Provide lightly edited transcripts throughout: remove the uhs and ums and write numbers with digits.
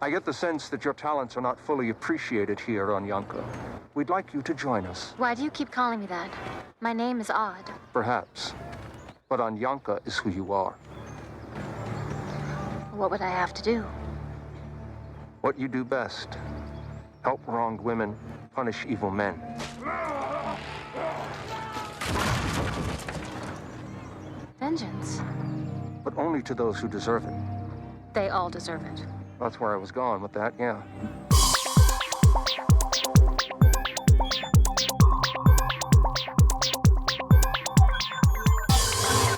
I get the sense that your talents are not fully appreciated here on Yanka. We'd like you to join us. Why do you keep calling me that? My name is odd. Perhaps. But on Yanka is who you are. What would I have to do? What you do best. Help wronged women, punish evil men. Vengeance. But only to those who deserve it. They all deserve it. That's where I was going with that, yeah.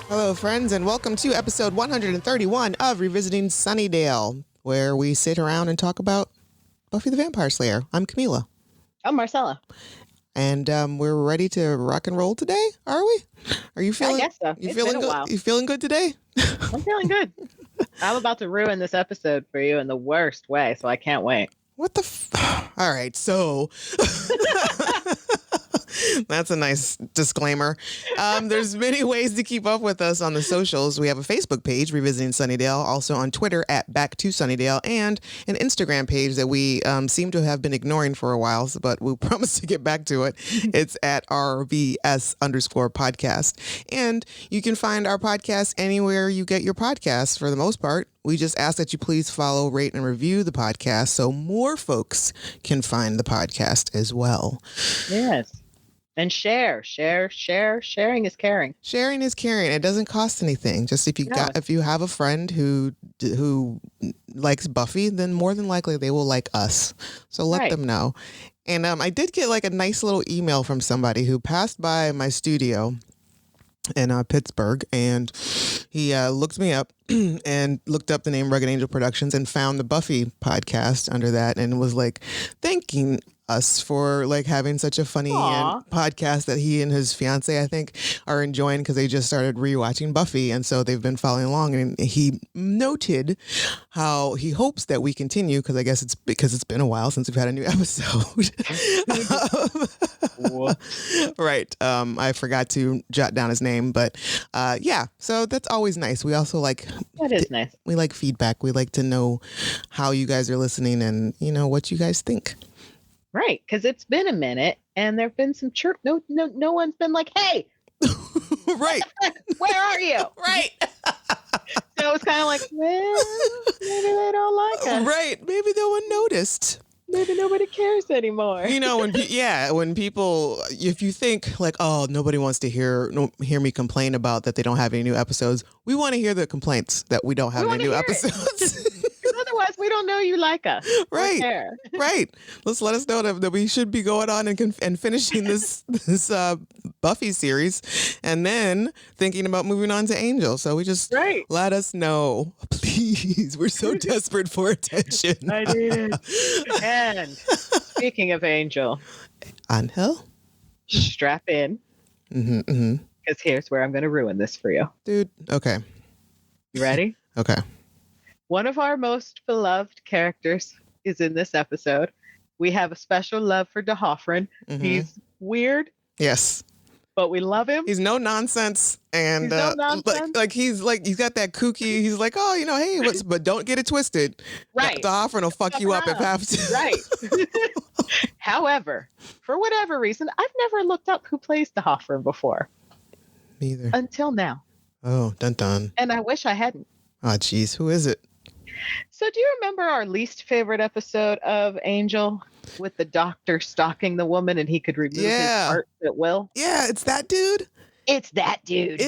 Hello, friends, and welcome to episode 131 of Revisiting Sunnydale, where we sit around and talk about Buffy the Vampire Slayer. I'm Camila. I'm Marcella. And we're ready to rock and roll today, are we? Are you feeling? I guess so. You It's feeling been a good? while. You feeling good today? I'm feeling good. I'm about to ruin this episode for you in the worst way, so I can't wait. What the? All right, so that's a nice disclaimer. There's many ways to keep up with us on the socials. We have a Facebook page, Revisiting Sunnydale, also on Twitter at Back to Sunnydale, and an Instagram page that we seem to have been ignoring for a while, but we promise to get back to it. It's at RVS_podcast. And you can find our podcast anywhere you get your podcasts for the most part. We just ask that you please follow, rate, and review the podcast so more folks can find the podcast as well. Yes. And share. Sharing is caring. Sharing is caring. It doesn't cost anything. Just if you have a friend who likes Buffy, then more than likely they will like us. So let them know. And I did get like a nice little email from somebody who passed by my studio in Pittsburgh, and he looked me up and looked up the name Rugged Angel Productions and found the Buffy podcast under that, and was like thanking us for like having such a funny podcast that he and his fiance, I think, are enjoying because they just started rewatching Buffy, and so they've been following along. And he noted how he hopes that we continue because I guess it's because it's been a while since we've had a new episode. Right. I forgot to jot down his name, but yeah. So that's always nice. We also like That is nice. We like feedback. We like to know how you guys are listening and what you guys think. Right, because it's been a minute, and there've been some chirp. No one's been like, "Hey, right, where are you?" Right. So it's kind of like, well, maybe they don't like us. Right, maybe no one noticed. Maybe nobody cares anymore. When people, if you think like, oh, nobody wants to hear me complain about that they don't have any new episodes, we want to hear the complaints that we don't have any new episodes. Otherwise, we don't know you like us. Right. Right. Let's let us know that we should be going on and finishing this Buffy series and then thinking about moving on to Angel. So we just let us know, please. We're so desperate for attention. I need it. And speaking of Angel, Angel, strap in. Because here's where I'm going to ruin this for you. Dude, okay. You ready? Okay. One of our most beloved characters is in this episode. We have a special love for DeHoffrin. He's weird. Yes. But we love him. He's no nonsense. And he's got that kooky, he's like, oh, hey, but don't get it twisted. Right. DeHoffrin will fuck you up if have to. Right. However, for whatever reason, I've never looked up who plays DeHoffrin before. Neither. Until now. Oh, dun dun. And I wish I hadn't. Oh, geez. Who is it? So do you remember our least favorite episode of Angel with the doctor stalking the woman and he could remove his heart at will? Yeah, it's that dude. It's that dude. Ew.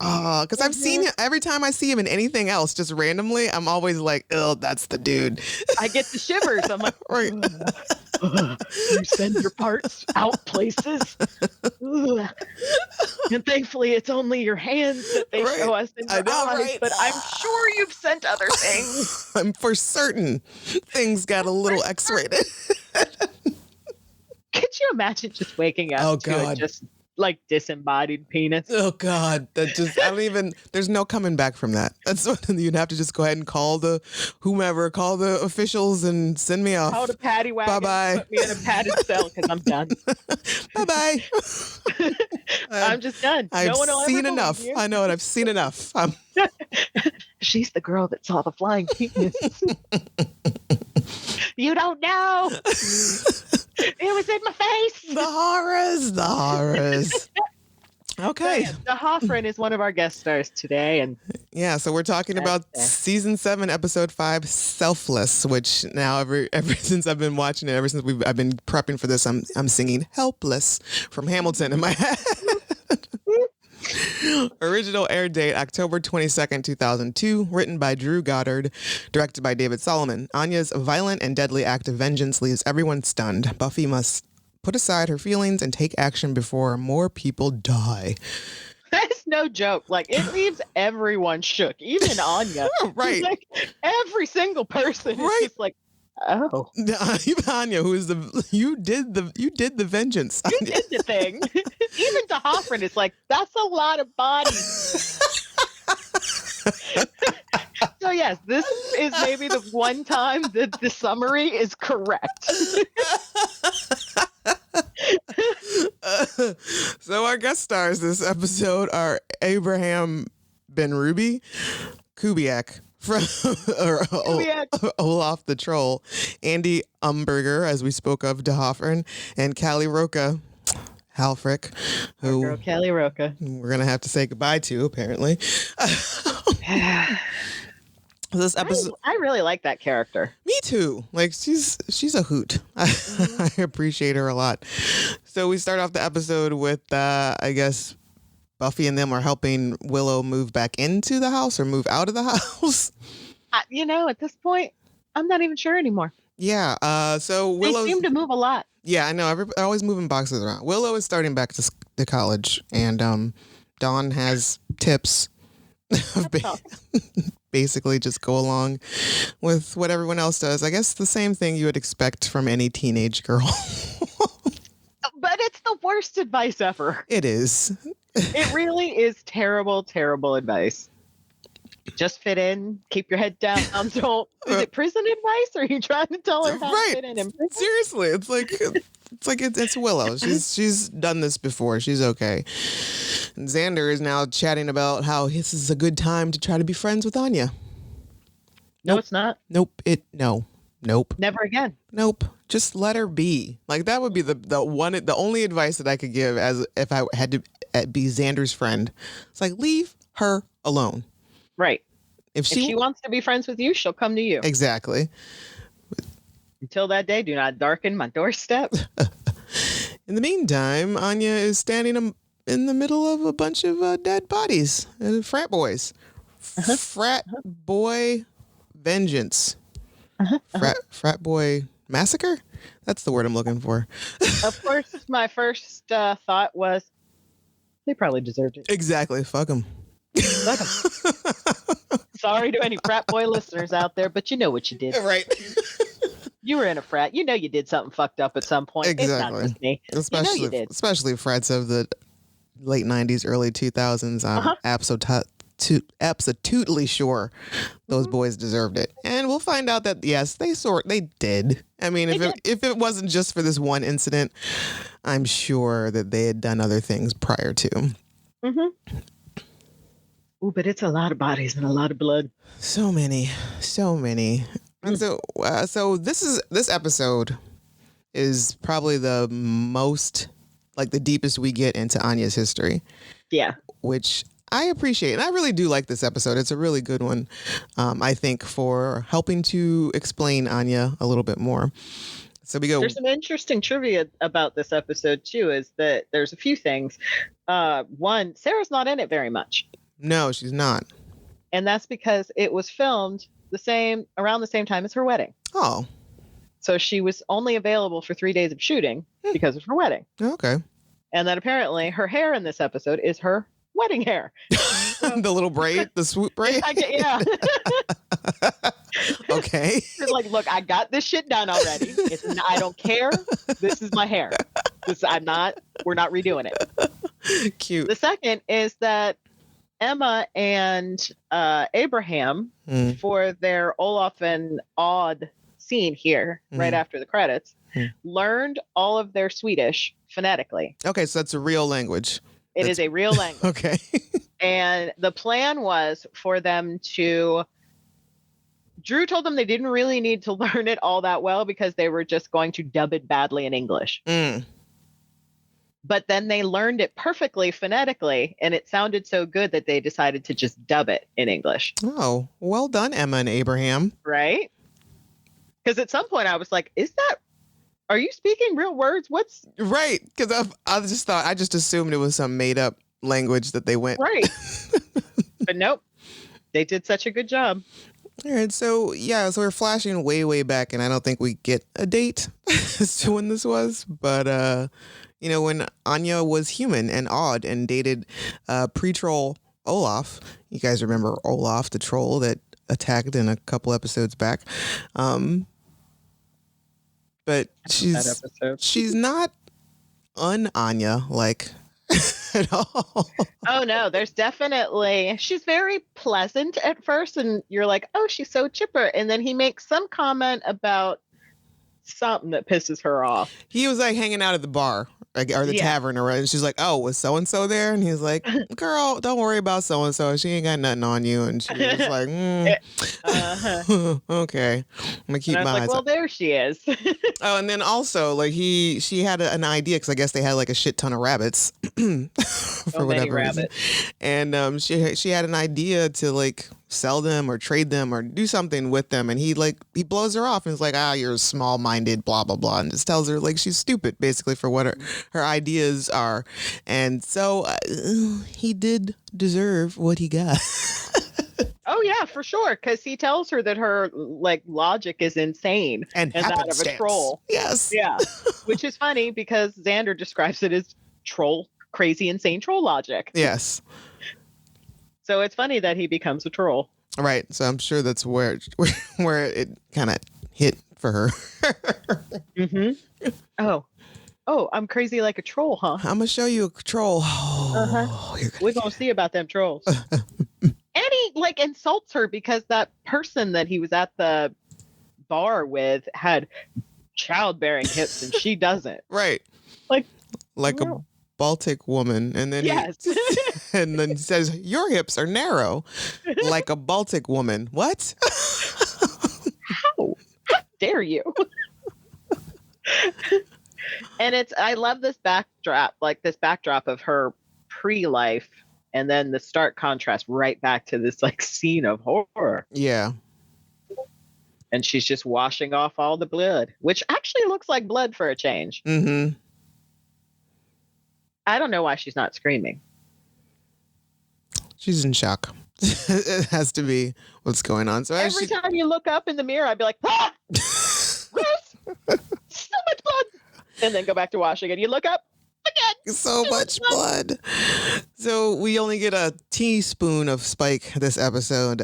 Oh, because I've seen him every time I see him in anything else, just randomly. I'm always like, oh, that's the dude. I get the shivers. I'm like, right. You send your parts out places. And thankfully, it's only your hands that they show us in your eyes. Right? But I'm sure you've sent other things. I'm for certain things got a little X-rated. Could you imagine just waking up to just like disembodied penis? Oh God, that just there's no coming back from that. That's what you'd have to just go ahead and call the officials and send me off. Call the paddy wagon. Bye-bye. Put me in a padded cell because I'm done. Bye-bye. I'm just done. I've seen enough. I know it. I've seen enough. she's the girl that saw the flying penis. You don't know. It was in my face. The horrors. Okay. So, yeah, Hoffman is one of our guest stars today, and yeah, so we're talking about season 7, episode 5, Selfless, which now ever since I've been watching it, ever since I've been prepping for this, I'm singing "Helpless" from Hamilton in my head. Original air date October 22nd, 2002. Written by Drew Goddard. Directed by David Solomon. Anya's violent and deadly act of vengeance leaves everyone stunned. Buffy must put aside her feelings and take action before more people die. That's no joke. Like, it leaves everyone shook, even Anya. Right. Like, every single person is just like, oh. Even Anya, who is you did the vengeance. You did the thing. Even to Hoffman, it's like, that's a lot of bodies. So yes, this is maybe the one time that the summary is correct. So our guest stars this episode are Abraham Ben-Ruby, Kubiak from Olaf the Troll, Andy Umberger, as we spoke of, DeHoffern, and Callie Roca, Halfrick, who girl, Callie Roca. We're gonna have to say goodbye to, apparently. This episode, I really like that character. Me too. Like, she's a hoot. I appreciate her a lot. So we start off the episode with I guess Buffy and them are helping Willow move back into the house or move out of the house. At this point, I'm not even sure anymore. Yeah. So Willow seem to move a lot. Yeah, I know. They're always moving boxes around. Willow is starting back to college, and Dawn has tips. Basically just go along with what everyone else does. I guess the same thing you would expect from any teenage girl. But it's the worst advice ever. It is. It really is terrible, terrible advice. Just fit in, keep your head down. Is it prison advice? Or are you trying to tell her how to fit in prison? Seriously, it's Willow. She's done this before. She's okay. And Xander is now chatting about how this is a good time to try to be friends with Anya. No, it's not. Nope. Nope. Never again. Nope. Just let her be. Like, that would be the only advice that I could give as if I had to be Xander's friend. It's like, leave her alone. Right. If she wants to be friends with you, she'll come to you. Exactly. Until that day, do not darken my doorstep. In the meantime, Anya is standing in the middle of a bunch of dead bodies. Frat boys. Frat boy vengeance. Frat boy massacre? That's the word I'm looking for. Of course, my first thought was, they probably deserved it. Exactly. Fuck them. Sorry to any frat boy listeners out there, but you know what you did. Right. You were in a frat. You know you did something fucked up at some point. Exactly. It's not just me. Especially frats of the late 90s, early 2000s. I'm absolutely sure those boys deserved it. And we'll find out that, yes, they did. I mean, if it wasn't just for this one incident, I'm sure that they had done other things prior to. Mm-hmm. Ooh, but it's a lot of bodies and a lot of blood. So many. And so this episode is probably the most, like, the deepest we get into Anya's history. Yeah. Which I appreciate. And I really do like this episode. It's a really good one, I think, for helping to explain Anya a little bit more. So we go. There's some interesting trivia about this episode, too, is that there's a few things. One, Sarah's not in it very much. No, she's not. And that's because it was filmed around the same time as her wedding. Oh. So she was only available for 3 days of shooting because of her wedding. Okay. And then apparently her hair in this episode is her wedding hair. The little braid, the swoop braid? Yeah. Okay. Like, look, I got this shit done already. I don't care. This is my hair. We're not redoing it. Cute. The second is that Emma and Abraham, for their Olaf and Odd scene here, right after the credits, learned all of their Swedish phonetically. Okay, so that's a real language. It is a real language. Okay. And the plan was for them to. Drew told them they didn't really need to learn it all that well because they were just going to dub it badly in English. But then they learned it perfectly phonetically, and it sounded so good that they decided to just dub it in English. Oh, well done, Emma and Abraham. Right? Because at some point I was like, are you speaking real words? What's right? Because I just assumed it was some made up language that they went. Right. But nope. They did such a good job. All right, so we're flashing way, way back, and I don't think we get a date as to when this was, but when Anya was human and odd and dated pre-troll Olaf. You guys remember Olaf, the troll that attacked in a couple episodes back. But she's not un-Anya, like, at all. Oh no, there's definitely, she's very pleasant at first, and you're like, oh, she's so chipper, and then he makes some comment about something that pisses her off. He was like hanging out at the bar or the tavern, and she's like, oh, was so and so there? And he's like, girl, don't worry about so and so, she ain't got nothing on you. And she was like, okay, I'm gonna keep my eyes well, there she is. Oh, and then also like she had an idea, because I guess they had like a shit ton of rabbits for whatever reason, and she had an idea to like sell them or trade them or do something with them, and he blows her off and is like, you're small-minded, blah blah blah, and just tells her like she's stupid basically for what her ideas are. And so he did deserve what he got. Oh yeah, for sure, because he tells her that her logic is insane and that of a troll. Yes. Yeah. Which is funny because Xander describes it as crazy, insane troll logic. Yes. So it's funny that he becomes a troll. Right. So I'm sure that's where it kind of hit for her. Mm-hmm. Oh, I'm crazy like a troll, huh? I'm going to show you a troll. We're going to see about them trolls. And he insults her because that person that he was at the bar with had childbearing hips and she doesn't. Right. Like a Baltic woman. And then and then he says, your hips are narrow like a Baltic woman. What? How dare you? And I love this backdrop, of her pre-life, and then the stark contrast right back to this scene of horror. Yeah. And she's just washing off all the blood, which actually looks like blood for a change. Mm-hmm. I don't know why she's not screaming. She's in shock. It has to be what's going on. So every time you look up in the mirror, I'd be like, ah! Gross! So much blood! And then go back to washing, and you look up again. So much blood. So we only get a teaspoon of Spike this episode.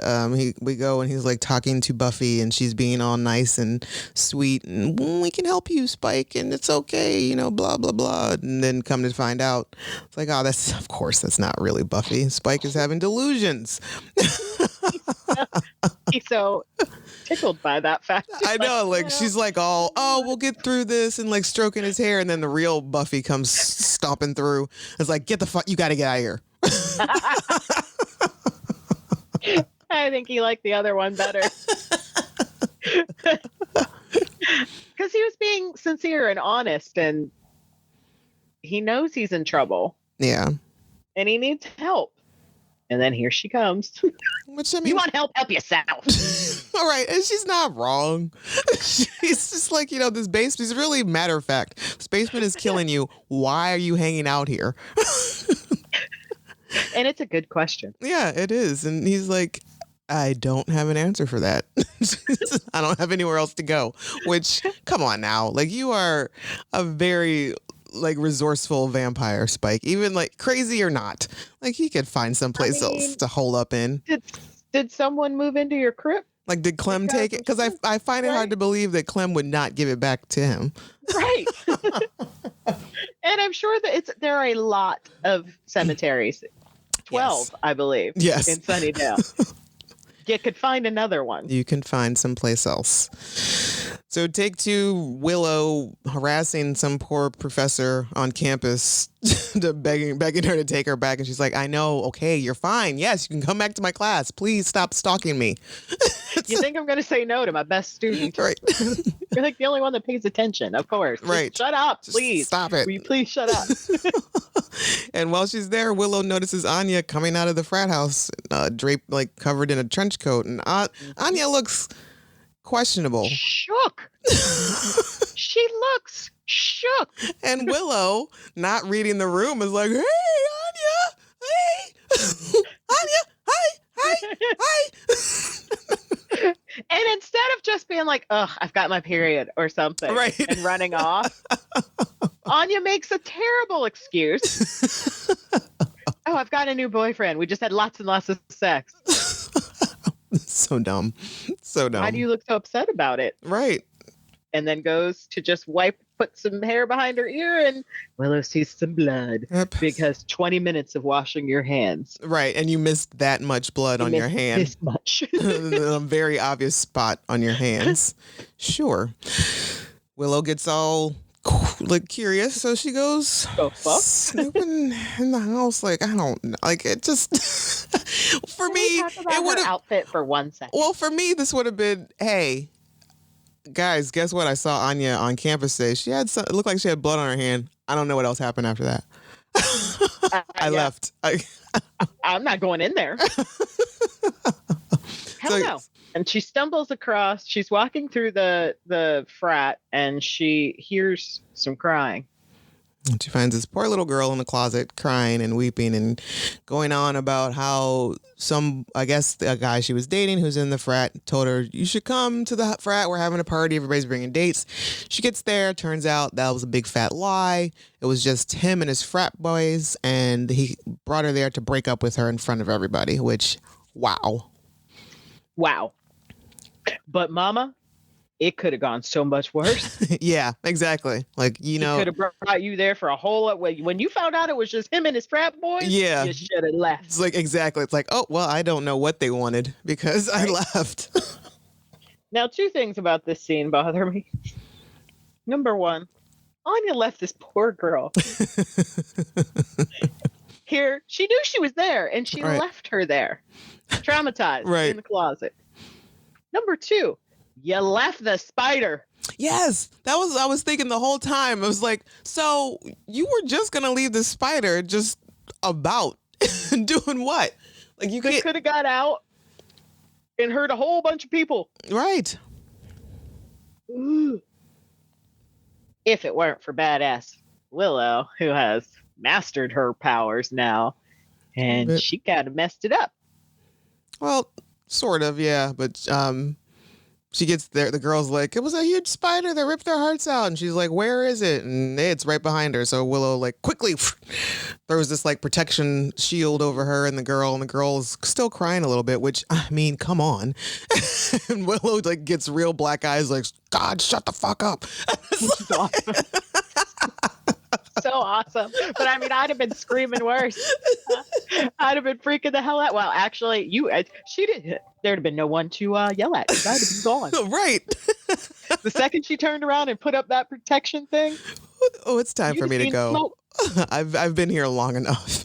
We go and he's talking to Buffy, and she's being all nice and sweet, and we can help you, Spike, and it's okay, blah blah blah. And then come to find out, it's like, that's not really Buffy. Spike is having delusions. He's so tickled by that fact. I know, she's we'll get through this, and stroking his hair, and then the real Buffy comes stomping through. It's like, get the fuck, you got to get out of here. I think he liked the other one better. Because he was being sincere and honest, and he knows he's in trouble. Yeah. And he needs help. And then here she comes. Which, I mean, you want help? Help yourself. All right. And she's not wrong. She's just this basement is really matter of fact. This basement is killing you. Why are you hanging out here? And it's a good question. Yeah, it is. And he's like, I don't have an answer for that. I don't have anywhere else to go. Which, come on now. You are a very resourceful vampire, Spike. Even crazy or not. He could find someplace else to hole up in. Did someone move into your crypt? Did Clem take it? Because I find it hard to believe that Clem would not give it back to him. Right. And I'm sure that there are a lot of cemeteries. 12, yes. I believe. Yes. In Sunnydale. You could find another one. You can find someplace else. So take 2, Willow harassing some poor professor on campus, begging her to take her back. And she's like, I know. Okay, you're fine. Yes, you can come back to my class. Please stop stalking me. You think I'm going to say no to my best student? Right. You're like the only one that pays attention, of course. Right. Just shut up, please. Just stop it. Will you please shut up? And while she's there, Willow notices Anya coming out of the frat house, draped, like covered in a trench coat. And Anya looks questionable. Shook. She looks shook. And Willow, not reading the room, is like, hey, Anya, hey, Anya, hi. And instead of just being like, ugh, I've got my period or something, right, and running off, Anya makes a terrible excuse. Oh, I've got a new boyfriend. We just had lots and lots of sex. So dumb. So dumb. Why do you look so upset about it? Right. And then goes to just put some hair behind her ear, and Willow sees some blood because 20 minutes of washing your hands. Right. And you missed that much blood on your hand. This much. A very obvious spot on your hands. Sure. Willow gets all like curious, so she goes snooping in the house. Like, I don't know. Like, it just for me, it would have outfit for 1 second. Well, for me, this would have been, hey, guys, guess what? I saw Anya on campus today. She had it looked like she had blood on her hand. I don't know what else happened after that. I left. I'm not going in there. Hell no. And she stumbles across. She's walking through the frat, and she hears some crying. And she finds this poor little girl in the closet crying and weeping and going on about how I guess a guy she was dating who's in the frat told her, you should come to the frat. We're having a party. Everybody's bringing dates. She gets there. Turns out that was a big fat lie. It was just him and his frat boys. And he brought her there to break up with her in front of everybody, which, wow. Wow. But mama, it could have gone so much worse. Yeah, exactly. Like, you know, could have brought you there for a whole lot. When you found out it was just him and his frat boys, yeah, you should have left. It's like, exactly. It's like, oh, well, I don't know what they wanted because I left. Now, 2 things about this scene bother me. Number 1, Anya left this poor girl. Here, she knew she was there, and she left her there, traumatized in the closet. Number 2, you left the spider. Yes, I was thinking the whole time. I was like, so you were just gonna leave the spider just about doing what? Like, you could have got out and hurt a whole bunch of people. Right. Ooh. If it weren't for badass Willow, who has mastered her powers now, and she kind of messed it up. Well, sort of, yeah, but she gets there. The girl's like, it was a huge spider that ripped their hearts out. And she's like, where is it? And it's right behind her. So Willow like quickly throws this like protection shield over her and the girl's still crying a little bit, which, I mean, come on. And Willow like gets real black eyes like, God, shut the fuck up. So awesome. But I mean, I'd have been screaming worse. I'd have been freaking the hell out. Well, actually, she didn't. There'd have been no one to yell at. I'd have been gone. Right. The second she turned around and put up that protection thing. Oh, it's time for me to go. I've been here long enough.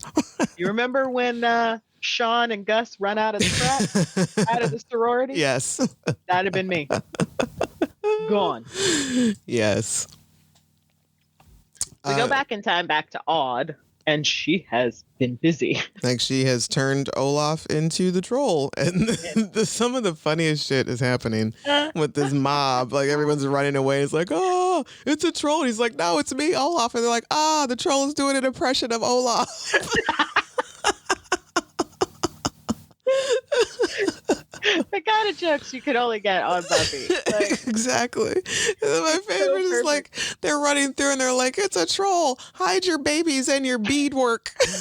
You remember when Sean and Gus run out of the frat, out of the sorority? Yes. That'd have been me. Gone. Yes. We go back in time, back to Odd, and she has been busy. Like, she has turned Olaf into the troll. And some of the funniest shit is happening with this mob. Like, everyone's running away. It's like, oh, it's a troll. And he's like, no, it's me, Olaf. And they're like, the troll is doing an impression of Olaf. The kind of jokes you could only get on Buffy. Like, exactly. And then my favorite is like, they're running through and they're like, it's a troll. Hide your babies and your beadwork. So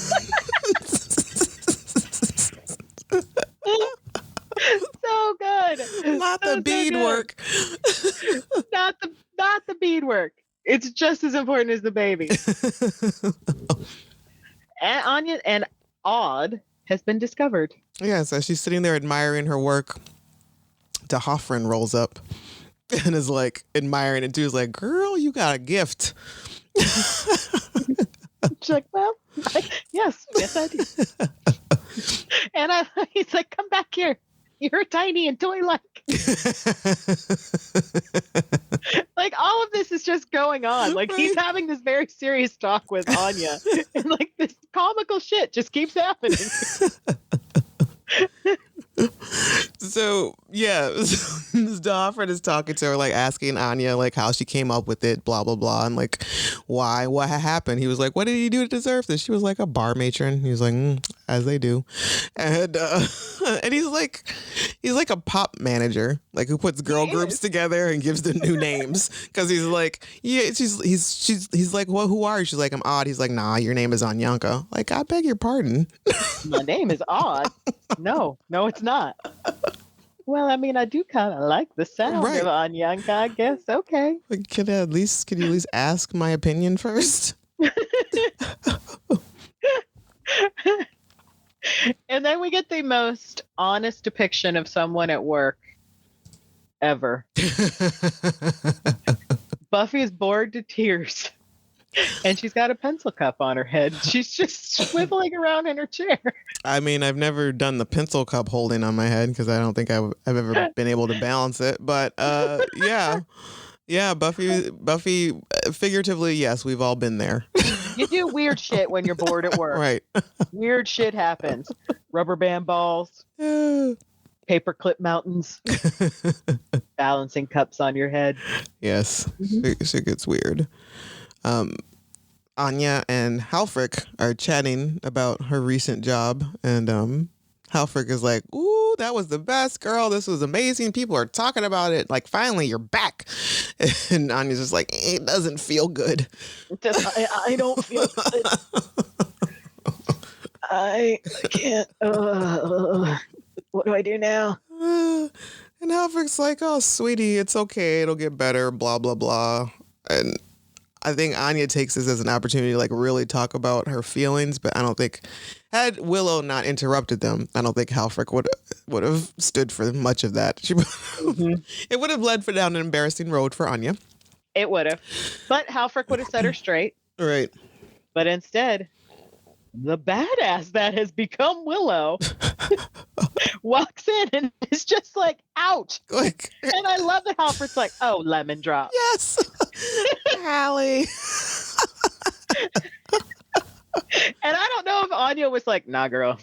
good. Not the beadwork. Not the beadwork. It's just as important as the baby. And Anya and Odd has been discovered. Yeah, so she's sitting there admiring her work. De Hoffren rolls up and is like admiring it too. Is like, girl, you got a gift. She's like, well, yes, I do. And he's like, come back here. You're tiny and toy-like. Like, all of this is just going on. Like, he's having this very serious talk with Anya. And, like, this comical shit just keeps happening. So, yeah, Ms. Dofford is talking to her, like, asking Anya, like, how she came up with it, blah, blah, blah, and, like, why, what happened. He was like, what did he do to deserve this? She was like, a bar matron. He was like, as they do. And and he's like a pop manager, like, who puts girl groups together and gives them new names. Because he's like, yeah, he's like, well, who are you? She's like, I'm Odd. He's like, nah, your name is Anyanka. Like, I beg your pardon. My name is Odd. No, it's not. Well, I mean, I do kind of like the sound of Anyanka, I guess. Okay. Like, could you at least ask my opinion first? And then we get the most honest depiction of someone at work ever. Buffy is bored to tears. And she's got a pencil cup on her head. She's just swiveling around in her chair. I mean, I've never done the pencil cup holding on my head because I don't think I've ever been able to balance it. But yeah, Buffy, figuratively, yes, we've all been there. You do weird shit when you're bored at work. Right. Weird shit happens. Rubber band balls, paperclip mountains, balancing cups on your head. Yes, shit gets weird. Anya and Halfrick are chatting about her recent job, and Halfrick is like, ooh, that was the best, girl. This was amazing. People are talking about it. Like, finally, you're back. And Anya's just like, it doesn't feel good. I don't feel good. I can't. What do I do now? And Halfrick's like, oh, sweetie, it's okay. It'll get better, blah, blah, blah. And I think Anya takes this as an opportunity to like really talk about her feelings, but I don't think, had Willow not interrupted them, I don't think Halfrick would have stood for much of that. It would have led down an embarrassing road for Anya. It would have, but Halfrick would have set her straight. Right. But instead, the badass that has become Willow walks in and is just like, ouch. Like, and I love that Halfrick's like, oh, lemon drop. Yes. Hallie. And I don't know if Anya was like, nah, girl,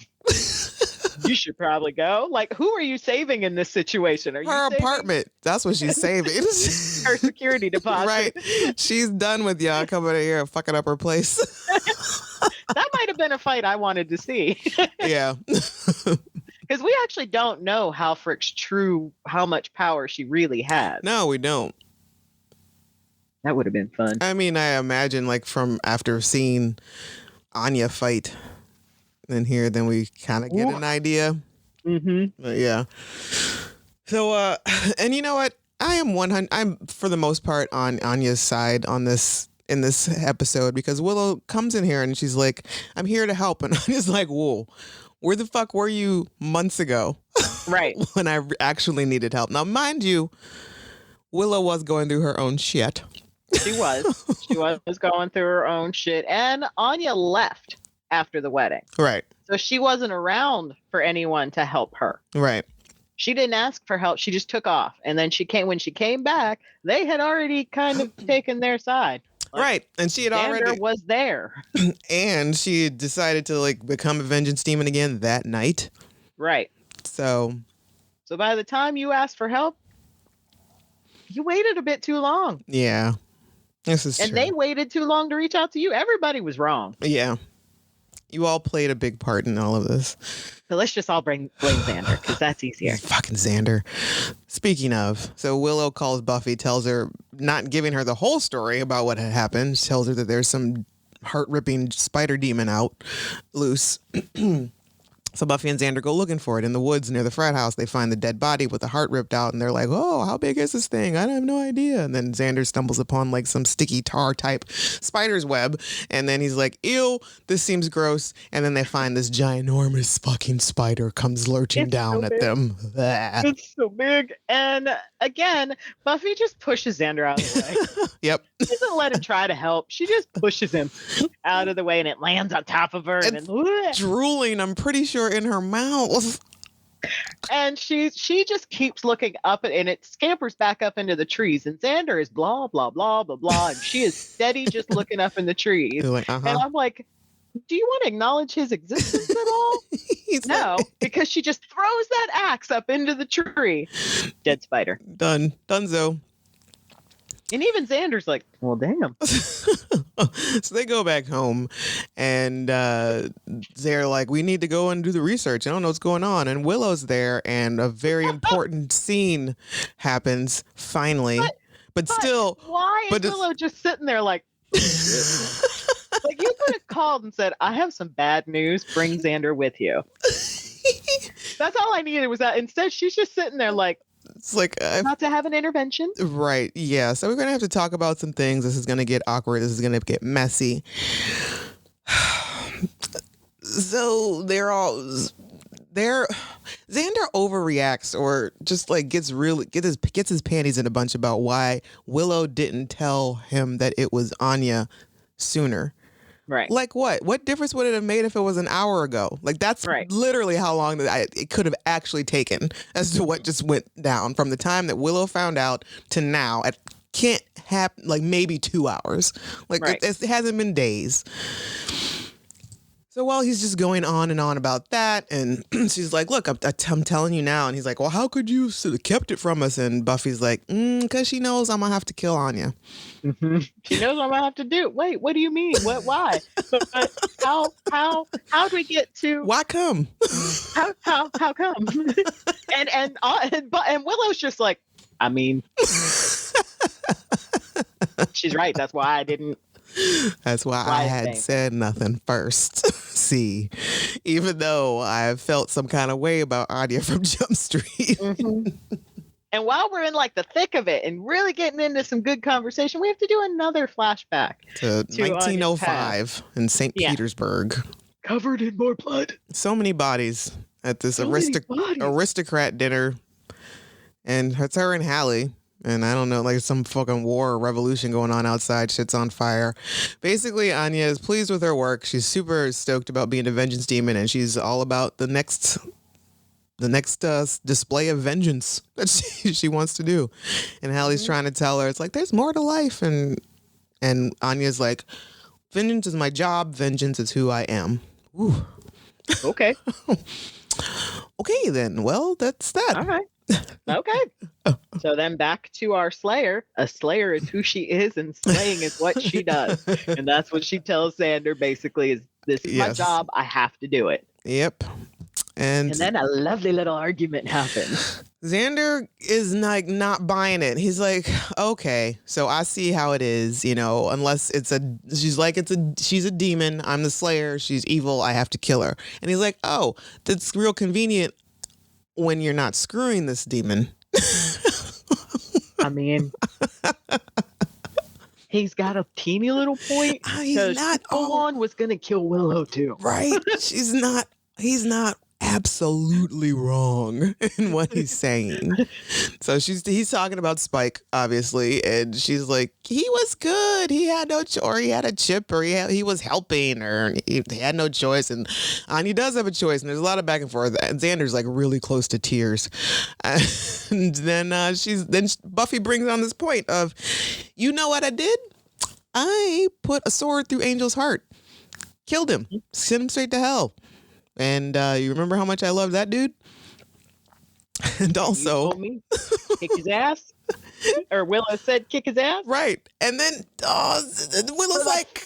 you should probably go. Like, who are you saving in this situation? Are you her apartment? That's what she's saving. Her security deposit. Right. She's done with y'all coming in here and fucking up her place. That might have been a fight I wanted to see. Yeah. Because we actually don't know Halfrick's how much power she really has. No, we don't. That would have been fun. I mean, I imagine like from after seeing Anya fight in here, then we kind of get an idea. Mm-hmm. But yeah. So, and you know what? I'm for the most part on Anya's side on this in this episode, because Willow comes in here and she's like, I'm here to help. And Anya's like, whoa, where the fuck were you months ago? Right. When I actually needed help. Now, mind you, Willow was going through her own shit. She was. She was going through her own shit. And Anya left after the wedding. Right. So she wasn't around for anyone to help her. Right. She didn't ask for help. She just took off. And then when she came back, they had already kind of taken their side. Like, right. And she had Xander already was there. And she had decided to like become a vengeance demon again that night. Right. So by the time you asked for help, you waited a bit too long. Yeah. This is and true. They waited too long to reach out to you. Everybody was wrong. Yeah. You all played a big part in all of this. So let's just all blame Xander, because that's easier. Fucking Xander. Speaking of, so Willow calls Buffy, tells her, not giving her the whole story about what had happened, tells her that there's some heart-ripping spider demon out loose. So Buffy and Xander go looking for it in the woods near the frat house. They find the dead body with the heart ripped out, and they're like, oh, how big is this thing? I have no idea. And then Xander stumbles upon like some sticky tar type spider's web, and then he's like, ew, this seems gross. And then they find this ginormous fucking spider comes lurching down at them. It's so big. And again, Buffy just pushes Xander out of the way. Yep. She doesn't let him try to help. She just pushes him out of the way, and it lands on top of her. And then, drooling, I'm pretty sure, in her mouth. And she just keeps looking up, and it scampers back up into the trees. And Xander is blah, blah, blah, blah, blah. And she is steady just looking up in the trees. Like, And I'm like, do you want to acknowledge his existence at all? No, because she just throws that axe up into the tree. Dead spider. Done. Dunzo. And even Xander's like, well, damn. So they go back home, and they're like, we need to go and do the research. I don't know what's going on. And Willow's there, and a very important scene happens finally. But still, why is Willow just sitting there like, like you could have called and said, I have some bad news. Bring Xander with you. That's all I needed was that. Instead, she's just sitting there like, it's like not to have an intervention. Right. Yeah. So we're going to have to talk about some things. This is going to get awkward. This is going to get messy. So Xander overreacts, or just like gets his panties in a bunch about why Willow didn't tell him that it was Anya sooner. Right. Like what? What difference would it have made if it was an hour ago? Like that's literally how long it could have actually taken as to what just went down from the time that Willow found out to now. It can't happen, like maybe 2 hours. Like it hasn't been days. So while he's just going on and on about that, and she's like, look, I'm telling you now. And he's like, well, how could you have kept it from us? And Buffy's like, because she knows I'm going to have to kill Anya. Mm-hmm. She knows what I'm going to have to do. Wait, what do you mean? What? Why? How do we get to? Why come? How come? and Willow's just like, I mean, she's right. That's why I didn't. That's why I had said nothing first. See, even though I felt some kind of way about Anya from Jump Street. Mm-hmm. And while we're in like the thick of it and really getting into some good conversation, we have to do another flashback to 1905 in St. Petersburg. Covered in more blood. So many bodies at this aristocrat dinner. And it's her and Hallie. And I don't know, like some fucking war or revolution going on outside. Shit's on fire. Basically, Anya is pleased with her work. She's super stoked about being a vengeance demon, and she's all about the next display of vengeance that she wants to do. And Hallie's trying to tell her, it's like, there's more to life. And Anya's like, vengeance is my job. Vengeance is who I am. Ooh. Okay. Okay, then. Well, that's that. All right. Okay. So then back to our Slayer. A Slayer is who she is, and slaying is what she does. And that's what she tells Xander basically is, this is my job. I have to do it. Yep. And then a lovely little argument happens. Xander is like not buying it. He's like, okay, so I see how it is, unless she's a demon. I'm the Slayer. She's evil. I have to kill her. And he's like, oh, that's real convenient when you're not screwing this demon. I mean, he's got a teeny little point. He's not. Full-on was going to kill Willow too. Right. He's not absolutely wrong in what he's saying. So he's talking about Spike, obviously, and she's like, he was good. He had no choice, or he had a chip, or he was helping, or he had no choice. And Anya does have a choice, and there's a lot of back and forth. And Xander's like really close to tears. And then Buffy brings on this point of, you know what I did? I put a sword through Angel's heart, killed him, sent him straight to hell. And you remember how much I love that dude? And also, you told me, kick his ass. Or Willow said, kick his ass. Right. And then Willow's like,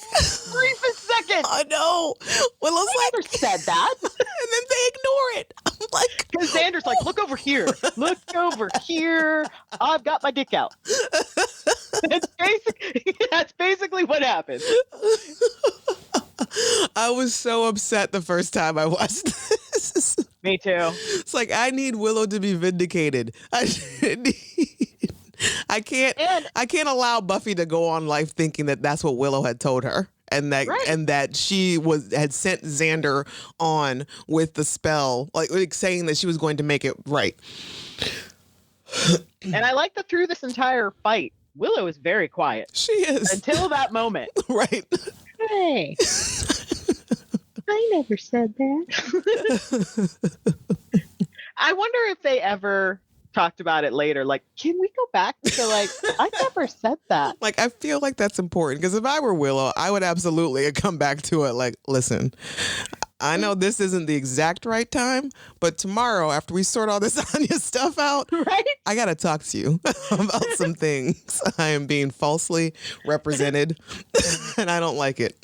brief a second. I know. Willow's I never said that. And then they ignore it. I'm like, because Xander's like, look over here. Look over here. I've got my dick out. That's basically what happened. I was so upset the first time I watched this. Me too. It's like, I need Willow to be vindicated. I can't allow Buffy to go on life thinking that that's what Willow had told her. And that she had sent Xander on with the spell, like saying that she was going to make it right. And I like that through this entire fight, Willow is very quiet. She is. Until that moment. Right. Hey. I never said that. I wonder if they ever talked about it later. Like, can we go back to I never said that. Like, I feel like that's important because if I were Willow, I would absolutely come back to it. Like, listen, I know this isn't the exact right time, but tomorrow after we sort all this Anya stuff out, right? I got to talk to you about some things. I am being falsely represented and I don't like it.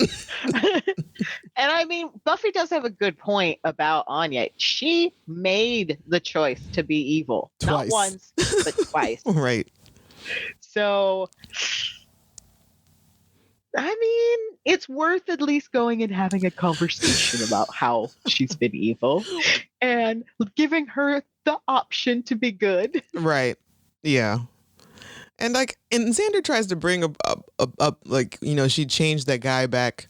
And I mean, Buffy does have a good point about Anya. She made the choice to be evil. Twice. Not once, but twice. Right. So, I mean, it's worth at least going and having a conversation about how she's been evil and giving her the option to be good. Right. Yeah. And Xander tries to bring up she changed that guy back.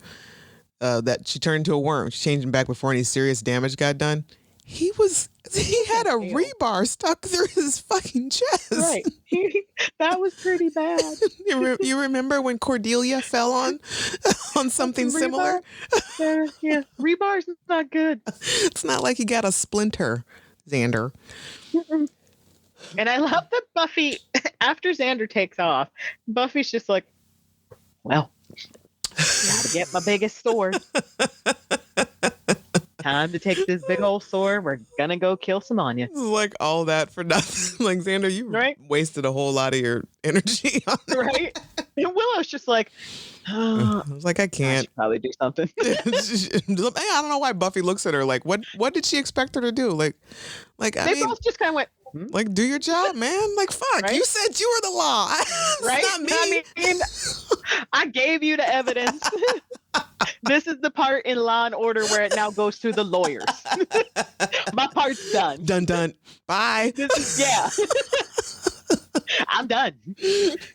That she turned into a worm. She changed him back before any serious damage got done. He had a rebar stuck through his fucking chest. Right. That was pretty bad. You remember when Cordelia fell on something similar? Yeah. Rebar's not good. It's not like he got a splinter, Xander. And I love that Buffy, after Xander takes off, Buffy's just like, well, gotta get my biggest sword. Time to take this big old sword. We're gonna go kill some Anya. Like all that for nothing. Like, Xander, you wasted a whole lot of your energy on that. Right? And Willow's just like, I was like, I can't. I should probably do something. I don't know why Buffy looks at her like, what did she expect her to do? Like they both just kind of went, like, do your job, man. Like, fuck, right? You said you were the law. It's right? not me. I mean, I gave you the evidence. This is the part in Law and Order where it now goes to the lawyers. My part's done. Done. Bye. Yeah. I'm done.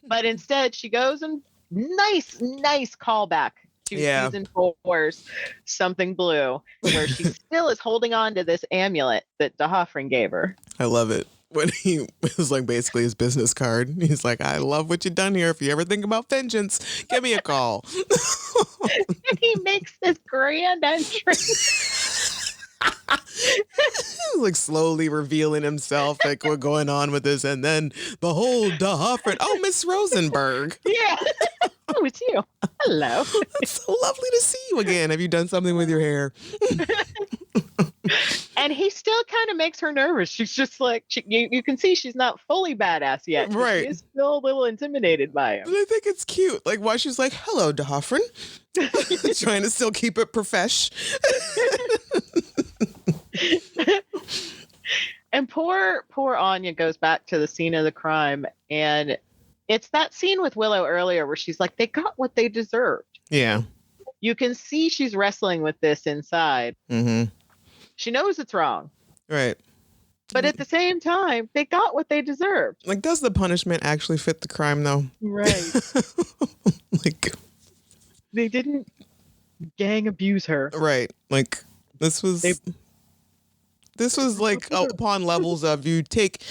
But instead, she goes and nice callback to season 4's Something Blue, where she still is holding on to this amulet that D'Hoffryn gave her. I love it. When he was like basically his business card. He's like, I love what you've done here. If you ever think about vengeance, give me a call. And he makes this grand entrance. Like slowly revealing himself, like what's going on with this. And then behold, D'Hoffryn. Oh, Miss Rosenberg. Yeah. Oh, it's you. Hello. It's so lovely to see you again. Have you done something with your hair? And he still kind of makes her nervous. She's just like, you can see she's not fully badass yet. Right. She's still a little intimidated by him. But I think it's cute. Like, why she's like, hello, D'Hoffryn. Trying to still keep it profesh. And poor Anya goes back to the scene of the crime. And it's that scene with Willow earlier where she's like, they got what they deserved. Yeah. You can see she's wrestling with this inside. Mm-hmm. She knows it's wrong. Right. But at the same time, they got what they deserved. Like, does the punishment actually fit the crime, though? Right. Like, they didn't gang abuse her. Right. Like, this was like upon levels of you take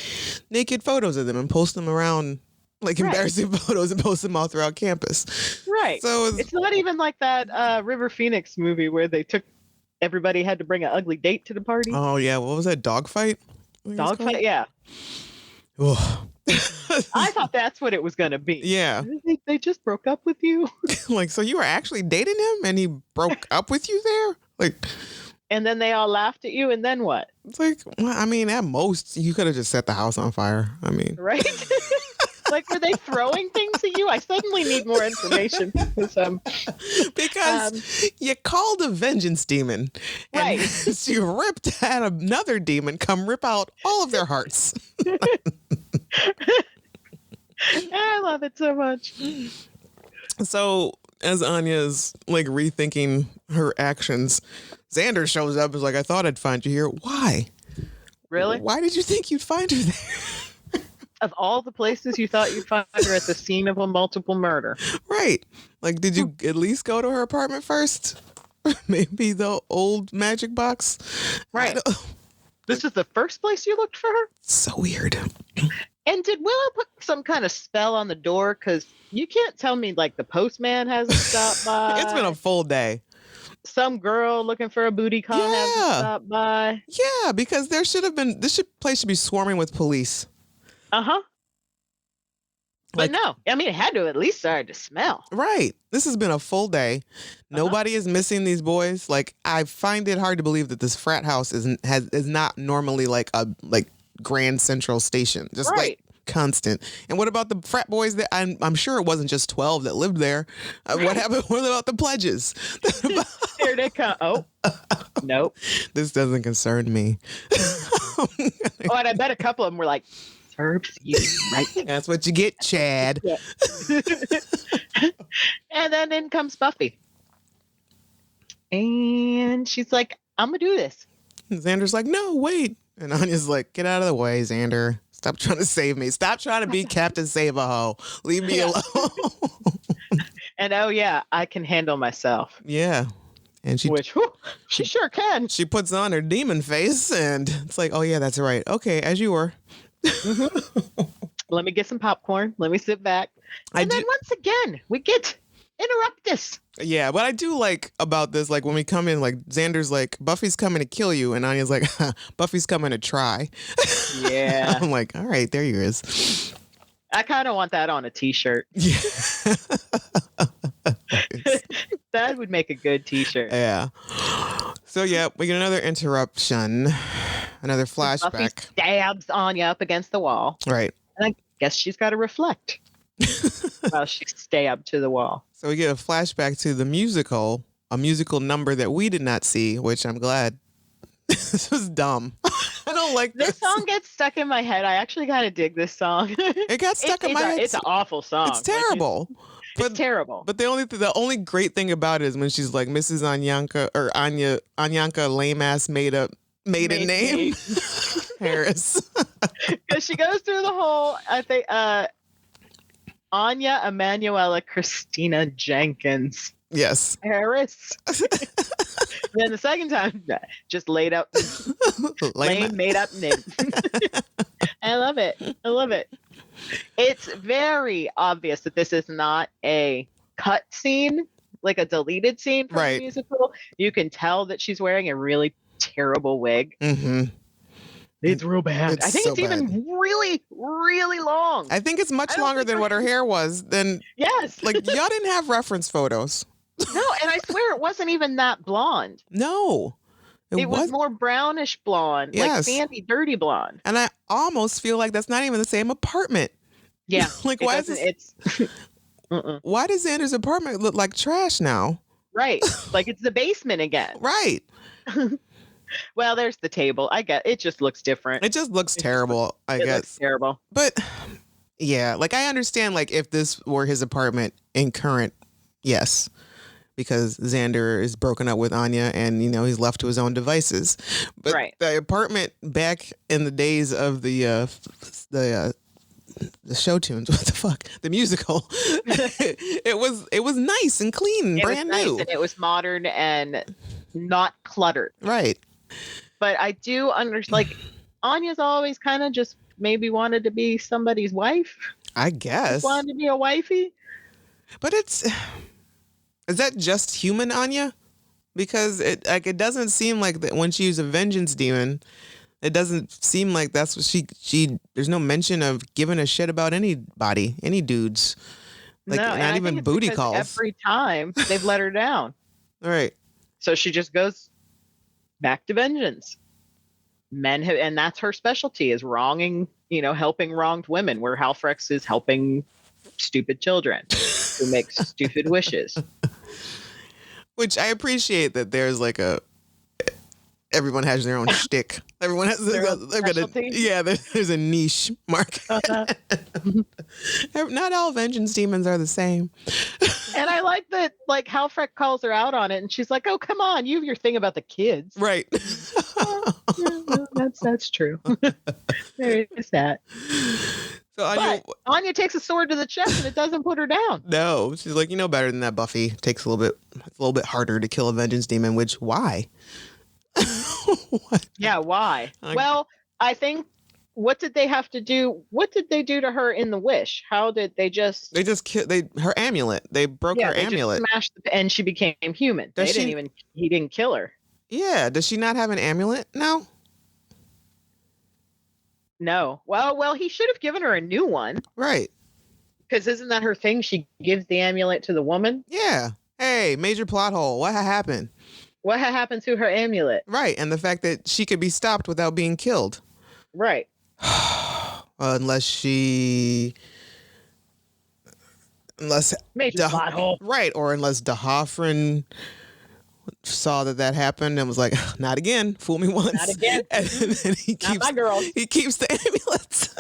naked photos of them and post them around, like embarrassing photos and post them all throughout campus. Right. So it's not even like that River Phoenix movie where they took everybody had to bring an ugly date to the party. Oh yeah, what was that? Dogfight? Dogfight, yeah. I thought that's what it was gonna be. Yeah. They just broke up with you. Like, so you were actually dating him and he broke up with you there? Like, and then they all laughed at you, and then what? It's like, well, I mean, at most you could have just set the house on fire. I mean, right? Like, were they throwing things at you? I suddenly need more information. Because you called a vengeance demon. Right. And you ripped at another demon, come rip out all of their hearts. I love it so much. So, as Anya's like rethinking her actions, Xander shows up and is like, I thought I'd find you here. Why? Really? Why did you think you'd find her there? Of all the places you thought you'd find her, at the scene of a multiple murder. Right. Like, did you at least go to her apartment first? Maybe the old magic box? Right. This is the first place you looked for her? So weird. And did Willow put some kind of spell on the door? Because you can't tell me, like, the postman hasn't stopped by. It's been a full day. Some girl looking for a booty call hasn't stopped by. Yeah, because there should have been, place should be swarming with police. Uh-huh. But no, I mean, it had to have at least started to smell. Right. This has been a full day. Nobody is missing these boys. Like, I find it hard to believe that this frat house is not normally like a Grand Central Station. Just like constant. And what about the frat boys that I'm sure it wasn't just 12 that lived there. What happened? What about the pledges? Here they come. Oh, nope. This doesn't concern me. Oh, and I bet a couple of them were like, Herbs, you right. That's what you get, Chad. Yeah. And then in comes Buffy. And she's like, I'm going to do this. And Xander's like, no, wait. And Anya's like, get out of the way, Xander. Stop trying to save me. Stop trying to be Captain Save-A-Ho. Leave me alone. And oh, yeah, I can handle myself. Yeah. And she sure can. She puts on her demon face and it's like, oh, yeah, that's right. Okay, as you were. Let me get some popcorn. Let me sit back. And then once again, we get interruptus. Yeah, what I do like about this, like when we come in, like Xander's like, Buffy's coming to kill you. And Anya's like, Buffy's coming to try. Yeah. I'm like, all right, there he is. I kind of want that on a t-shirt. Yeah. That would make a good t-shirt. Yeah. So, yeah, we get another interruption. Another flashback. Buffy stabs Anya up against the wall. Right. And I guess she's got to reflect while she stabbed to the wall. So we get a flashback to the musical, a musical number that we did not see, which I'm glad. This was dumb. I don't like this. This song gets stuck in my head. I actually kind of dig this song. It got stuck in my head. It's an awful song. It's terrible. It's terrible. But the only great thing about it is when she's like Mrs. Anyanka or Anyanka lame ass maiden name. Harris. Because she goes through the whole, I think, Anya Emanuela Christina Jenkins. Yes. Harris. Then the second time, just laid up, lame made up name. I love it. I love it. It's very obvious that this is not a cut scene, like a deleted scene from the musical. You can tell that she's wearing a really terrible wig. Mm-hmm. It's real bad. I think it's even really, really long. I think it's much longer than what her hair was. Yes. Like, y'all didn't have reference photos. No, and I swear it wasn't even that blonde. No. It was more brownish blonde, like sandy, dirty blonde. And I almost feel like that's not even the same apartment. Yeah. Like, why is this? Why does Xander's apartment look like trash now? Right. Like it's the basement again. Right. Well, there's the table. I get it. Just looks different. It just looks terrible, I guess. Looks terrible. But yeah, like I understand, like if this were his apartment in current, yes, because Xander is broken up with Anya and, you know, he's left to his own devices. But the apartment back in the days of the show tunes, what the fuck, the musical, it was nice and clean, brand new. And it was modern and not cluttered. Right. But I do understand, like, Anya's always kind of just maybe wanted to be somebody's wife. I guess. Just wanted to be a wifey. But is that just human Anya? Because it doesn't seem like that when she's a vengeance demon, it doesn't seem like that's what she there's no mention of giving a shit about anybody, any dudes. Like no, not even booty calls. Every time they've let her down. All right. So she just goes back to vengeance. And that's her specialty, is wronging, helping wronged women, where Halfrex is helping stupid children who make stupid wishes. Which I appreciate that there's like Everyone has their own shtick. Everyone has Their own specialty? There's a niche market. Not all vengeance demons are the same. And I like that, like, how Freck calls her out on it, and she's like, "Oh, come on, you have your thing about the kids." Right. That's true. There is that. So Anya takes a sword to the chest, and it doesn't put her down. No, she's like, you know better than that, Buffy. It's a little bit harder to kill a vengeance demon. Which why? Yeah, why? Well, I think. What did they have to do? What did they do to her in the Wish? How did they just? They just her amulet. They broke her amulet. Just smashed and she became human. He didn't kill her. Yeah. Does she not have an amulet now? No. Well, he should have given her a new one. Right. Because isn't that her thing? She gives the amulet to the woman. Yeah. Hey, major plot hole. What happened? What happened to her amulet? Right. And the fact that she could be stopped without being killed. Right. Unless major plot hole. Right. Or unless D'Hoffryn saw that happened and was like, not again. Fool me once. Not again. And then he keeps the amulets.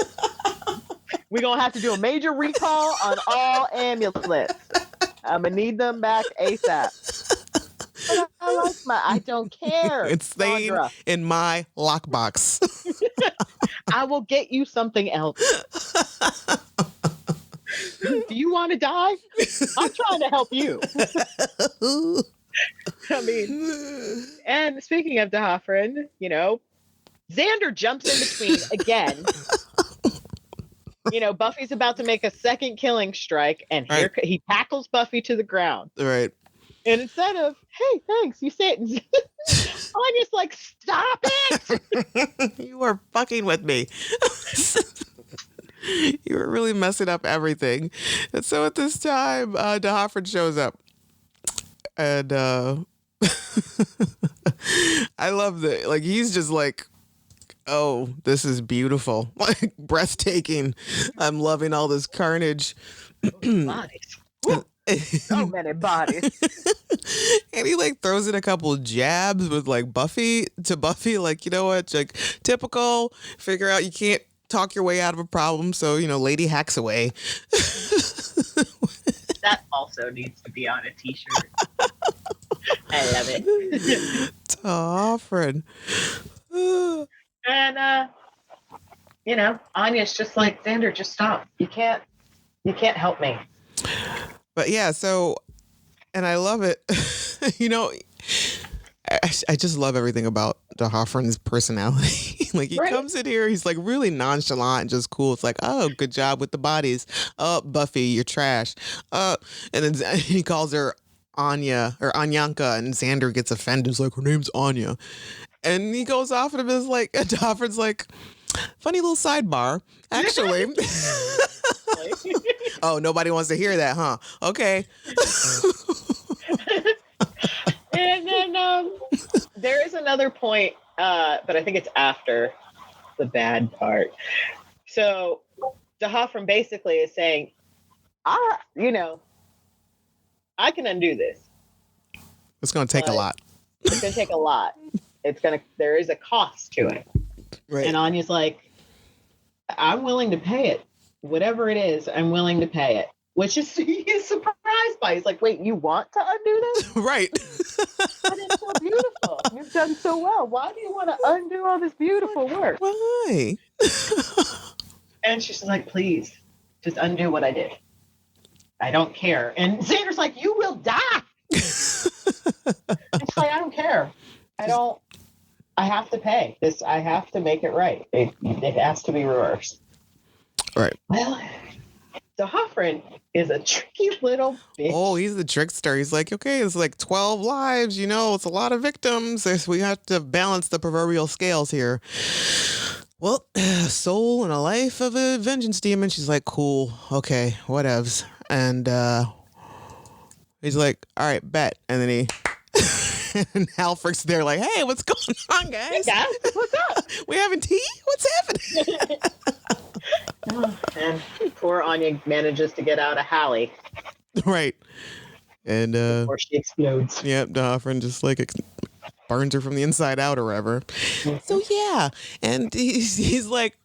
We're going to have to do a major recall on all amulets. I'm going to need them back ASAP. I don't care. It's staying in my lockbox. I will get you something else. Do you want to die? I'm trying to help you. I mean, and speaking of D'Hoffryn, Xander jumps in between again. Buffy's about to make a second killing strike, and here he tackles Buffy to the ground. Right. And instead of, hey, thanks, you say it. I'm just like, stop it! You were fucking with me. You were really messing up everything. And so at this time, D'Hoffryn shows up. And I love that. Like, he's just like, oh, this is beautiful. Like, breathtaking. I'm loving all this carnage. Bodies. So many bodies. And he like throws in a couple jabs with like Buffy, like, you know what, like typical, figure out you can't talk your way out of a problem, so lady hacks away. That also needs to be on a t-shirt. I love it. D'Hoffryn. And Anya's just like, Xander, just stop. You can't help me. But yeah, so, and I love it. I just love everything about D'Hoffryn's personality. Like, he comes in here, he's like really nonchalant and just cool. It's like, oh, good job with the bodies. Oh, Buffy, you're trash. And then he calls her Anya or Anyanka, and Xander gets offended. He's like, her name's Anya. And he goes off and is like, D'Hoffryn's like, funny little sidebar. Actually. Oh, nobody wants to hear that, huh? Okay. And then there is another point, but I think it's after the bad part. So D'Hoffryn basically is saying, I can undo this. It's going to take a lot. It's going to take a lot. There is a cost to it. Right. And Anya's like, I'm willing to pay it. Whatever it is, I'm willing to pay it. Which is, he's surprised by. He's like, wait, you want to undo this? Right. But it's so beautiful. You've done so well. Why do you want to undo all this beautiful work? Why? And she's like, please, just undo what I did. I don't care. And Xander's like, you will die. It's like, I don't care. I have to pay this. I have to make it right. It has to be reversed. Right. Well, D'Hoffryn is a tricky little bitch. Oh, he's the trickster. He's like, okay, it's like 12 lives, it's a lot of victims. We have to balance the proverbial scales here. Well, soul and a life of a vengeance demon. She's like, cool, okay, whatevs. And he's like, all right, bet. And then and Halfrick's there like, hey, what's going on, guys? Hey, guys, what's up? We having tea? What's happening? And poor Anya manages to get out of Hallie. Right. And before she explodes. Yep, D'Hoffryn just like burns her from the inside out or whatever. So yeah, and he's like,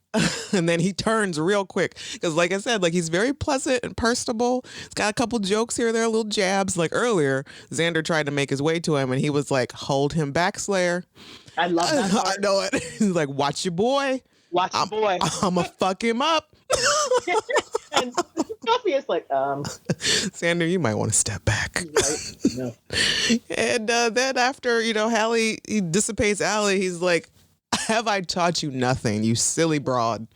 and then he turns real quick because, like I said, like he's very pleasant and personable. He's got a couple jokes here, there, little jabs. Like earlier, Xander tried to make his way to him, and he was like, "Hold him back, Slayer." I love that part. I know it. He's like, "Watch your boy. Watch your boy. I'ma fuck him up." And Buffy is like, Xander, you might want to step back. Right? No. And then after, Hallie, he dissipates Allie, he's like, "Have I taught you nothing, you silly broad?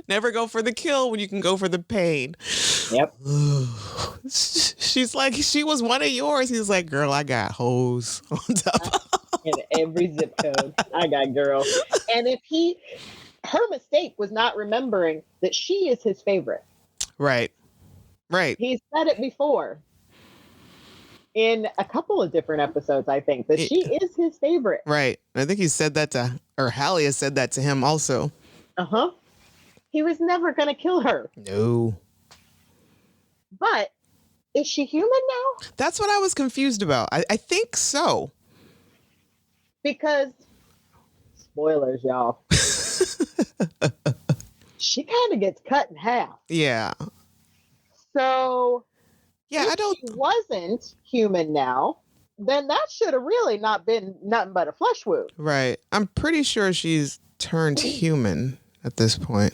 Never go for the kill when you can go for the pain." Yep. She's like, "She was one of yours." He's like, "Girl, I got hoes on top." In every zip code. I got girl. And her mistake was not remembering that she is his favorite. Right. He said it before in a couple of different episodes, I think, that she is his favorite. Right. I think he said that or Hallie has said that to him also. Uh-huh. He was never going to kill her. No. But is she human now? That's what I was confused about. I think so. Because, spoilers, y'all. She kind of gets cut in half. Yeah. So, yeah, if she wasn't human now, then that should have really not been nothing but a flesh wound. Right. I'm pretty sure she's turned human at this point.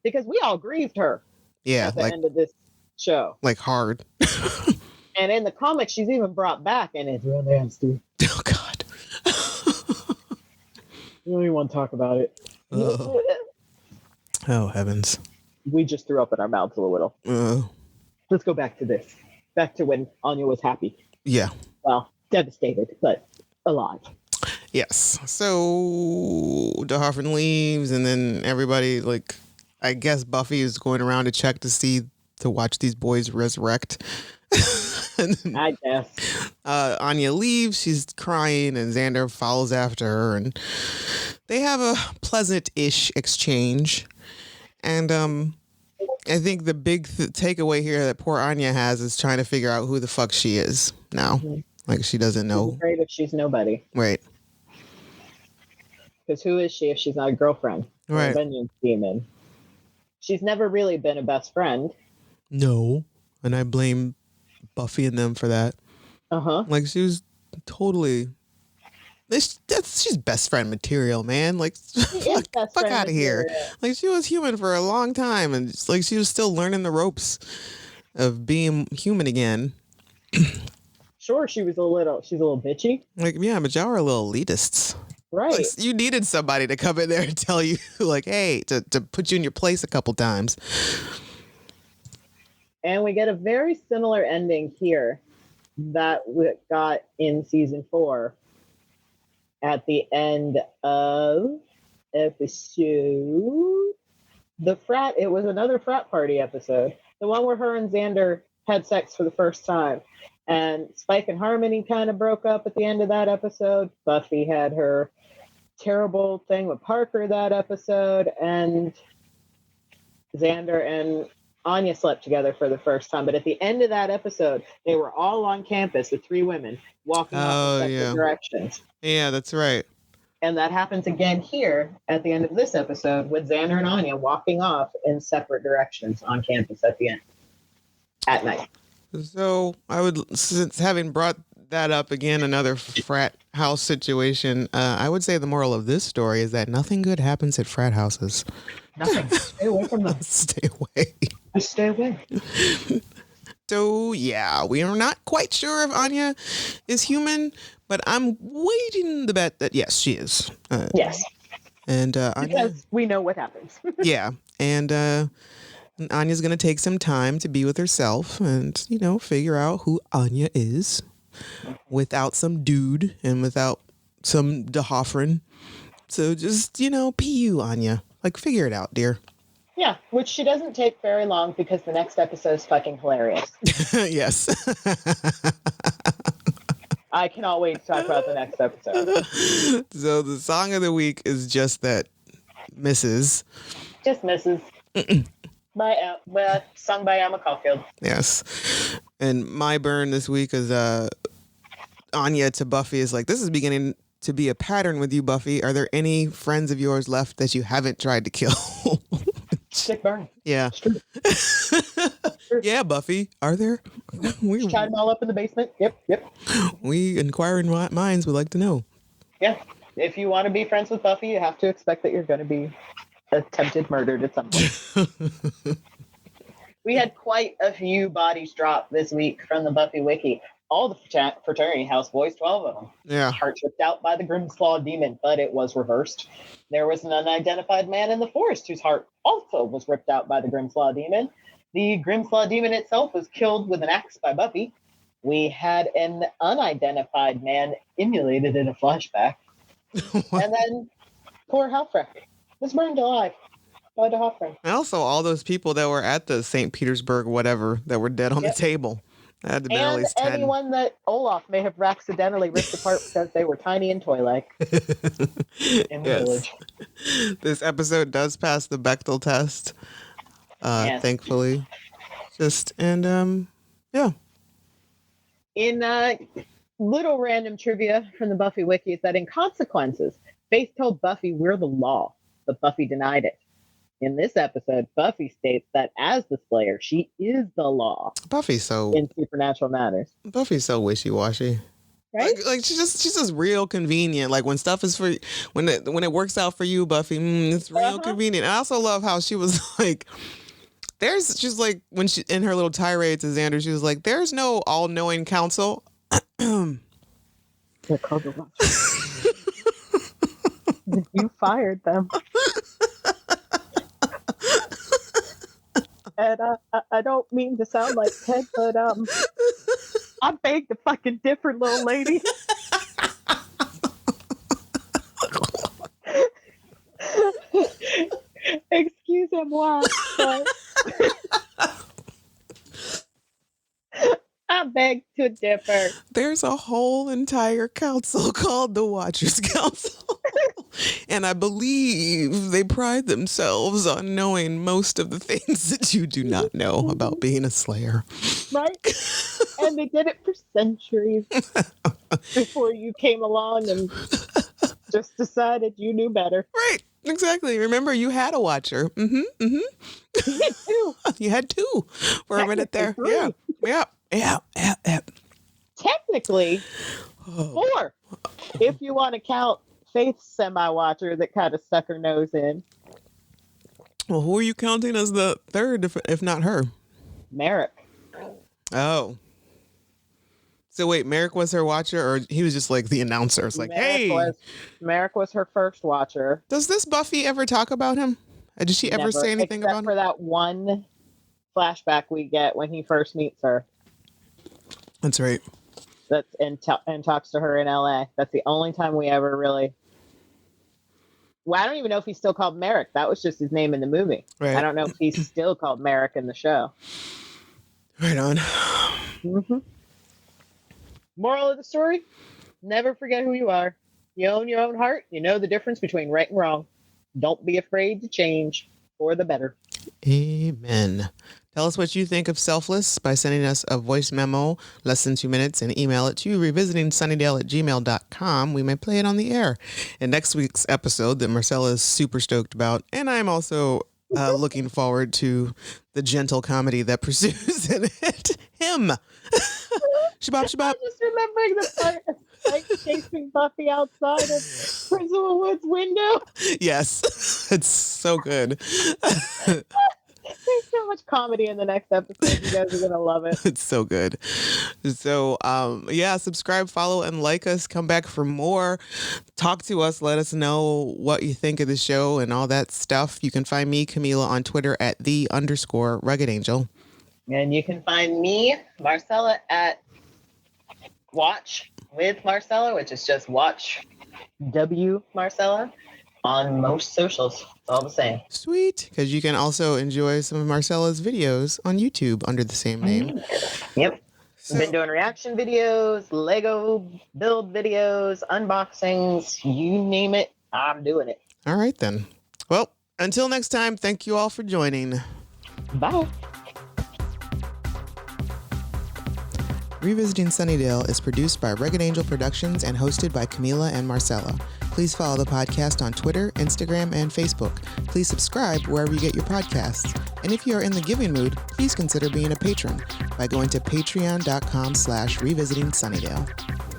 Because we all grieved her. Yeah. At the end of this show. Like hard. And in the comics, she's even brought back, and it's real nasty. Oh, God. We don't even want to talk about it. Oh, heavens. We just threw up in our mouths a little. Let's go back to this. Back to when Anya was happy. Yeah. Well, devastated, but alive. Yes. So DeHoffman leaves, and then everybody, like, I guess Buffy is going around to watch these boys resurrect. I guess. Anya leaves. She's crying, and Xander follows after her, and they have a pleasant-ish exchange. And I think the big takeaway here that poor Anya has is trying to figure out who the fuck she is now. Mm-hmm. Like, she doesn't know. She's afraid if she's nobody. Right. Because who is she if she's not a girlfriend? Right. Or a vengeance demon? She's never really been a best friend. No. And I blame Buffy and them for that. Uh-huh. Like, she was totally... she's best friend material, man. Like, fuck out of here. Like, she was human for a long time, and like she was still learning the ropes of being human again. Sure, she's a little bitchy. Like, yeah, but y'all are little elitists. Right. Like, you needed somebody to come in there and tell you, like, hey, to put you in your place a couple times. And we get a very similar ending here that we got in season 4 at the end of episode. It was another frat party episode. The one where her and Xander had sex for the first time. And Spike and Harmony kind of broke up at the end of that episode. Buffy had her terrible thing with Parker that episode. And Xander and Anya slept together for the first time. But at the end of that episode, they were all on campus, the 3 women, walking off in separate directions. Yeah, that's right. And that happens again here at the end of this episode with Xander and Anya walking off in separate directions on campus at the end. At night. So since having brought that up again, another frat house situation, I would say the moral of this story is that nothing good happens at frat houses. Nothing. Stay away from them. Stay away. Just stay away. So, yeah, we are not quite sure if Anya is human, but I'm waiting to bet that, yes, she is. Yes. And because we know what happens. Yeah. And Anya's going to take some time to be with herself and, figure out who Anya is without some dude and without some DeHoffman. So just, be you, Anya. Like, figure it out, dear. Yeah, which she doesn't take very long because the next episode is fucking hilarious. Yes. I cannot wait to talk about the next episode. So the song of the week is Just That Misses. Just Misses. Sung by Emma Caulfield. Yes. And my burn this week is Anya to Buffy is like, this is beginning to be a pattern with you, Buffy. Are there any friends of yours left that you haven't tried to kill? Sick burn. Yeah. Yeah, Buffy. Are there? We tied them all up in the basement. Yep. We inquiring minds would like to know. Yeah. If you want to be friends with Buffy, you have to expect that you're going to be attempted murdered at some point. We had quite a few bodies drop this week from the Buffy wiki. All the fraternity houseboys, 12 of them. Yeah. Heart ripped out by the Grimslaw demon, but it was reversed. There was an unidentified man in the forest whose heart also was ripped out by the Grimslaw demon. The Grimslaw demon itself was killed with an axe by Buffy. We had an unidentified man immolated in a flashback. And then poor Halfrek was burned alive by the Hoffman. And also all those people that were at the St. Petersburg whatever that were dead on the table. That had to be at least 10. Anyone that Olaf may have accidentally ripped apart because they were tiny and toy-like in the village. This episode does pass the Bechdel test, thankfully. Yeah. In little random trivia from the Buffy wiki is that in Consequences, Faith told Buffy we're the law, but Buffy denied it. In this episode, Buffy states that as the Slayer, she is the law. Buffy's so in supernatural matters. Buffy's so wishy-washy. Right? Like she's just real convenient. Like when stuff is for when it works out for you, Buffy, it's real convenient. And I also love how she was like, she's like when she in her little tirade to Xander, she was like, "There's no all-knowing council." They're called the Watchers. You fired them. And I don't mean to sound like Ted, but I beg to fucking differ, little lady. Excusez-moi, but I beg to differ. There's a whole entire council called the Watchers Council. And I believe they pride themselves on knowing most of the things that you do not know about being a Slayer. Right? And they did it for centuries before you came along and just decided you knew better. Right. Exactly. Remember, you had a Watcher. You had two. You had two for a minute there. Three. Yeah. Technically, 4. If you want to count Faith's semi-watcher that kind of stuck her nose in. Well, who are you counting as the third, if not her? Merrick. Oh. So wait, Merrick was her watcher, or he was just like the announcer? It's like, Merrick was her first watcher. Does this Buffy ever talk about him? Did she ever say anything about him? Except for that one flashback we get when he first meets her. That's right. And talks to her in LA. That's the only time we ever really. Well, I don't even know if he's still called Merrick. That was just his name in the movie. Right. I don't know if he's still called Merrick in the show. Right on. Mm-hmm. Moral of the story: never forget who you are. You own your own heart. You know the difference between right and wrong. Don't be afraid to change for the better. Amen. Tell us what you think of Selfless by sending us a voice memo, less than 2 minutes, and email it to revisitingsunnydale@gmail.com. We may play it on the air. In next week's episode that Marcella is super stoked about, and I'm also looking forward to the gentle comedy that pursues in it. Him. Shabab, shabab. I'm just remembering the part of Spike chasing Buffy outside of Principal Wood's window. Yes. It's so good. There's so much comedy in the next episode. You guys are going to love it. It's so good. So, subscribe, follow, and like us. Come back for more. Talk to us. Let us know what you think of the show and all that stuff. You can find me, Camila, on Twitter at @the_Rugged Angel. And you can find me, Marcella, at Watch with Marcella, which is just Watch W Marcella on most socials. It's all the same. Sweet. Because you can also enjoy some of Marcella's videos on YouTube under the same name. Yep. Been doing reaction videos, Lego build videos, unboxings, you name it, I'm doing it. All right, then. Well, until next time, thank you all for joining. Bye. Revisiting Sunnydale is produced by Rugged Angel Productions and hosted by Camila and Marcella. Please follow the podcast on Twitter, Instagram, and Facebook. Please subscribe wherever you get your podcasts. And if you are in the giving mood, please consider being a patron by going to patreon.com/revisiting Sunnydale.